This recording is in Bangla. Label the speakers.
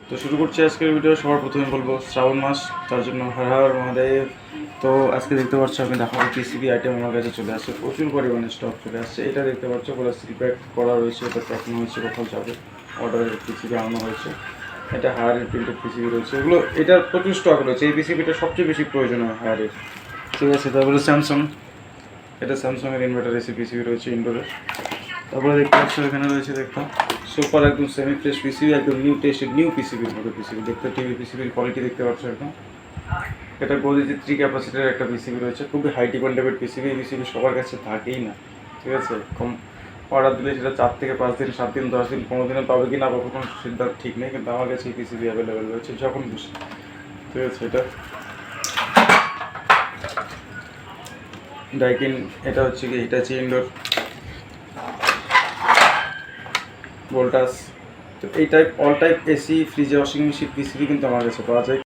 Speaker 1: তো শুরু করছি আজকের ভিডিও। সবার প্রথমে বলবো শ্রাবণ মাস, তার জন্য হর হর মহাদেব। তো আজকে দেখতে পাচ্ছ আমি দেখাবো পিসিবি আইটেম আমার কাছে চলে আসছে, প্রচুর পরিমাণে স্টক চলে আসছে। এটা দেখতে পাচ্ছ পুরো সিলপ্যাক করা রয়েছে, এটা প্যাকিং হয়েছে, কোথাও যাবে অর্ডারের পিসিবি আনানো হয়েছে। এটা হায়ারের প্রিন্টেড পিসিবি রয়েছে, এগুলো এটার প্রচুর স্টক রয়েছে। এই পিসিবিটা সবচেয়ে বেশি প্রয়োজন হয় হায়ারের, ঠিক আছে। তারপরে স্যামসাং, এটা স্যামসাংয়ের ইনভার্টার এসি পিসিবি রয়েছে ইনডোরের। তারপরে দেখতে পাচ্ছ এখানে রয়েছে দেখতাম সুপার একদম সেমি ফ্রেশ পিসিবি, একদম নিউ টেস্টেড নিউ পিসিবির মতো পিসিবি দেখতে। টিভি পিসিবির কোয়ালিটি দেখতে পাচ্ছ একদম। এটা গোদরেজ 3 ক্যাপাসিটির একটা পিসিবি রয়েছে, খুবই হাই ডিমান্ডেবল পিসিবি। এই পিসিবি সবার কাছে থাকেই না, ঠিক আছে। কম অর্ডার দিলে সেটা 4 থেকে 5 দিন, 7 দিন, 10 দিন, 15 দিনে পাবে কি না পাবে কোনো সিদ্ধান্ত ঠিক নেই, কিন্তু আমার কাছে এই পিসিবি অ্যাভেলেবেল রয়েছে যখন খুশি, ঠিক আছে। এটা ডাইকিন, এটা হচ্ছে কি হিটাচি ইনডোর ভোল্টাস। তো এই type all type AC, fridge, washing machine PCB কিন্তু আমার কাছে পাওয়া যায়।